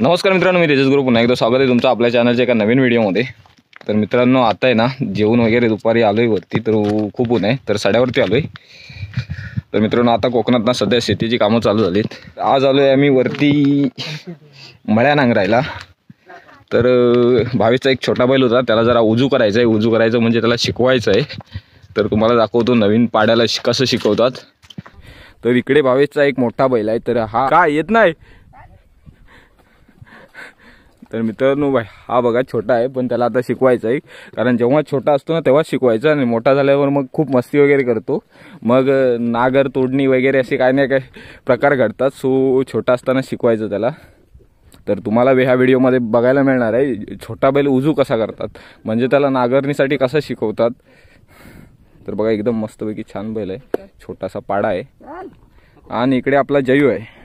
नमस्कार मित्रांनो, मी तेजस गुरु पुन्हा एकदा स्वागत आहे तुमचं आपल्या चॅनलच्या एका नवीन व्हिडिओमध्ये। तर मित्रांनो, आता आहे ना जेवण वगैरे दुपारी आलोय वरती, तर खूप ऊन आहे तर साड्यावरती आलोय। तर मित्रांनो, आता कोकणात ना सध्या शेतीची कामं चालू झालीत। आज आलोय आम्ही वरती मळ्या नांगरायला। तर भावेशचा एक छोटा बैल होता, त्याला जरा उजू करायचं आहे। उजू करायचं म्हणजे त्याला शिकवायचं आहे। तर तुम्हाला दाखवतो नवीन पाड्याला कसं शिकवतात। तर इकडे भावेशचा एक मोठा बैल आहे, तर हा काय येत नाही। तर मित्रांनो, हा बघा छोटा आहे, पण त्याला आता शिकवायचं आहे। कारण जेव्हा छोटा असतो ना तेव्हा शिकवायचं, आणि मोठा झाल्यावर मग खूप मस्ती वगैरे करतो। मग नागर तोडणी वगैरे असे काही ना काही प्रकार घडतात। सो छोटा असताना शिकवायचं त्याला। तर तुम्हाला ह्या व्हिडिओमध्ये बघायला मिळणार आहे छोटा बैल उजू कसा करतात, म्हणजे त्याला नागरणीसाठी कसं शिकवतात। तर बघा, एकदम मस्तपैकी छान बैल आहे, छोटासा पाडा आहे। आणि इकडे आपला जयू आहे।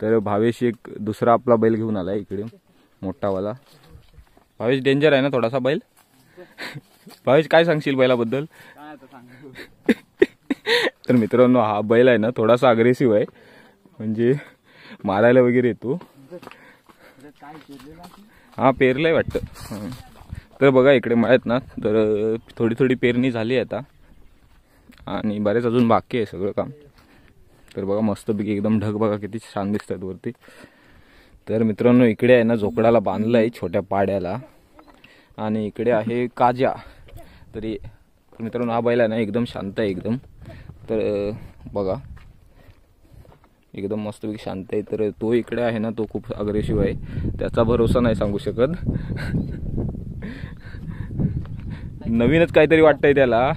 तर भावेश एक दुसरा आपला बैल घेऊन आलाय इकडे, मोठा वाला। भावेश डेंजर आहे ना थोडासा बैल। भावेश काय सांगशील बैलाबद्दल? तर मित्रांनो, हा बैल आहे ना थोडासा अग्रेसिव्ह आहे, म्हणजे मारायला वगैरे येतो। हा पेरलाय वाटतं। तर बघा इकडे मळ्यात ना, तर थोडी थोडी पेरणी झाली आता, आणि बरेच अजून बाकी आहे सगळं काम। तर बघा मस्तपैकी एकदम ढग बघा किती छान दिसतात वरती। तर मित्रांनो, इकडे आहे ना झोकडाला बांधलंय छोट्या पाड्याला, आणि इकडे आहे काजा। तरी मित्रांनो, हा बैल आहे ना एकदम शांत आहे एकदम। तर बघा एकदम मस्तपैकी शांत आहे। तर तो इकडे आहे ना, तो खूप अग्रेसिव्ह आहे, त्याचा भरोसा नाही सांगू शकत। नवीनच काहीतरी वाटतंय त्याला।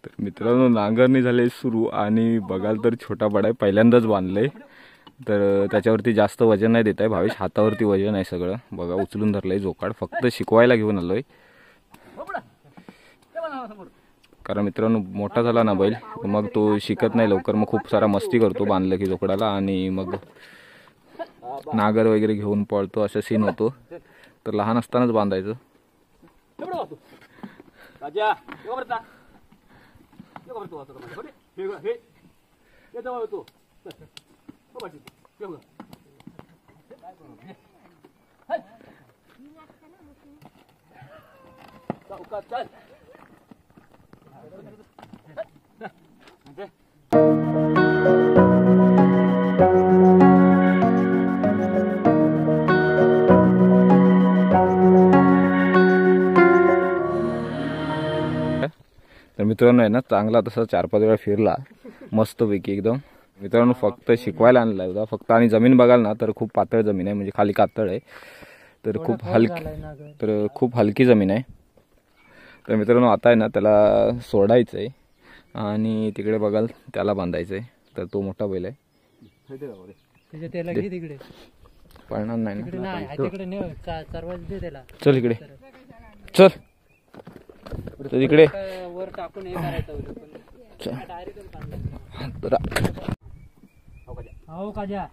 तर मित्रांनो, नांगरणी झाली सुरू, आणि बघाल तर छोटा पाडा आहे, पहिल्यांदाच बांधलंय। तर त्याच्यावरती जास्त वजन नाही देत आहे भावेश, हातावरती वजन आहे सगळं। बघा उचलून धरलंय जोकाड, फक्त शिकवायला घेऊन आलोय। कारण मित्रांनो, मोठा झाला ना बैल मग तो शिकत नाही लवकर, मग खूप सारा मस्ती करतो बांधलं की जोकडाला, आणि मग नागर वगैरे घेऊन पळतो, असा सीन होतो। तर लहान असतानाच बांधायचं। तर मित्रांनो आहे ना, चांगला तसा 4-5 वेळा फिरला मस्तपैकी एकदम। मित्रांनो, फक्त शिकवायला आणलाय होता फक्त, आणि जमीन बघाल ना तर खूप पातळ जमीन आहे, म्हणजे खाली कातळ आहे। तर खूप हलकी जमीन आहे। तर मित्रांनो, आता आहे ना त्याला सोडायचं आहे, आणि तिकडे बघाल त्याला बांधायचं आहे। तर तो मोठा बैल आहे, पळणार नाही ना। चल इकडे चल, तर इकडे वर टाकून हे करायचं हो काजा।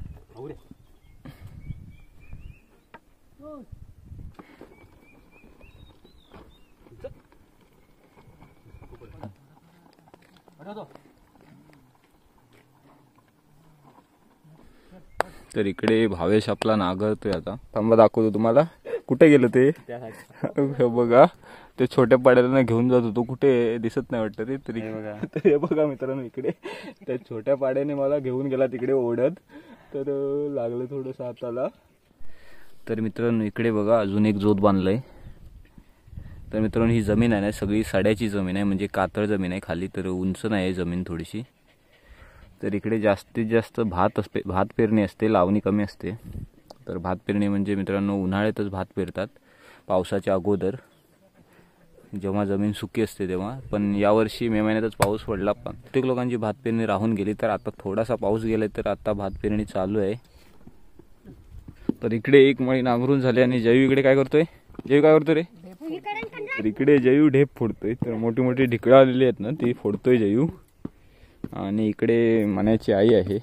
तर इकडे भावेश आपला नांगरतोय आता। थांबा दाखवतो तुम्हाला कुठे गेलं ते। बघा ते छोट्या पाड्याला घेऊन जात होतो, कुठे दिसत नाही वाटतं ते तरी। तर हे बघा मित्रांनो, इकडे त्या छोट्या पाड्याने मला घेऊन गेला तिकडे ओढत, तर लागलं थोडंसं हाताला। तर मित्रांनो, इकडे बघा अजून एक जोत बांधलाय। तर मित्रांनो, ही जमीन आहे ना सगळी सड्याची जमीन आहे, म्हणजे कातळ जमीन आहे खाली, तर उंच नाही आहे जमीन थोडीशी। तर इकडे जास्तीत जास्त भात पेरणी असते, लावणी कमी असते। तर भात पेरणी म्हणजे मित्रांनो उन्हाळ्यातच भात पेरतात, पावसाच्या अगोदर। जेव्हा जमीन सुकी असते तेव्हा। पण यावर्षी मे महिन्यातच पाऊस पडला, पण प्रत्येक लोकांची भात पेरणी राहून गेली। तर आता थोडासा पाऊस गेलाय, तर आता भात पेरणी चालू आहे। तर इकडे एक मळी नांगरून झाली आणि जयू इकडे काय करतोय? जयू काय करतोय रे? तर इकडे जयू ढेप फोडतोय. तर मोठी मोठी ढिकळं आलेली आहेत ना ती फोडतोय जयू. आणि इकडे मण्याची आई आहे.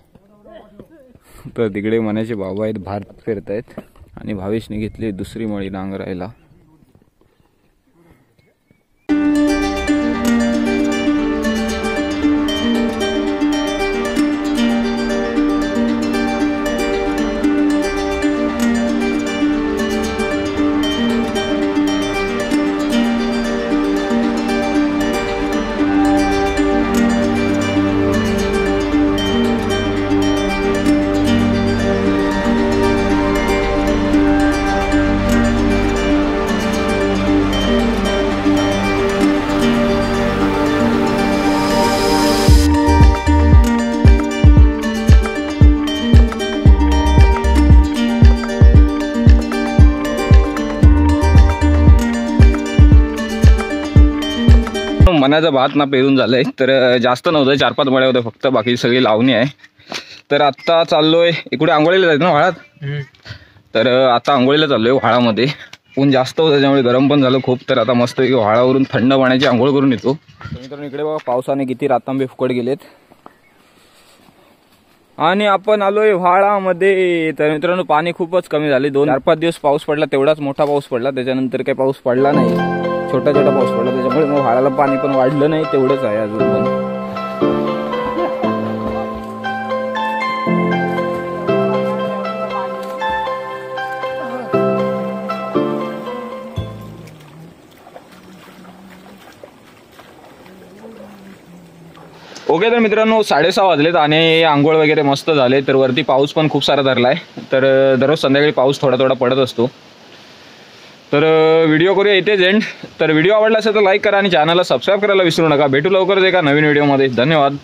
तर तिकडे मण्याचे बाबा आहेत, भार फिरतायत. आणि भावेशने घेतली दुसरी मळी नांगरायला. मनाचा भात ना पेरून झालंय. तर जास्त नव्हतं, 4-5 मळे होते फक्त, बाकी सगळी लावणी आहे. तर आत्ता चाललोय इकडे आंघोळीला जायचं ना व्हाळात. तर आता आंघोळीला चाललोय व्हाळामध्ये. ऊन जास्त होतं त्यामुळे गरम पण झालं खूप. तर आता मस्त व्हाळावरून थंड पाण्याची आंघोळ करून येतो. मित्रांनो इकडे बघा पावसाने किती रातांबे फुकट गेलेत. आणि आपण आलोय व्हाळामध्ये. तर मित्रांनो पाणी खूपच कमी झाले. 4-5 दिवस पाऊस पडला, तेवढाच मोठा पाऊस पडला. त्याच्यानंतर काही पाऊस पडला नाही, छोटा छोटा पाऊस पडला. त्याच्यामुळे मग व्हाळाला पाणी पण वाढलं नाही, तेवढंच आहे अजून पण. ओके तर मित्रांनो 6:30 वाजलेत आणि आंघोळ वगैरे मस्त झाले. तर वरती पाऊस पण खूप सारा धरलाय. तर दररोज संध्याकाळी पाऊस थोडा थोडा पडत असतो. तर व्हिडिओ करूया इथेच एंड. तर व्हिडिओ आवडला असेल तर लाईक करा आणि चॅनलला सबस्क्राईब करायला विसरू नका. भेटू लवकरच एका नवीन व्हिडिओमध्ये. धन्यवाद.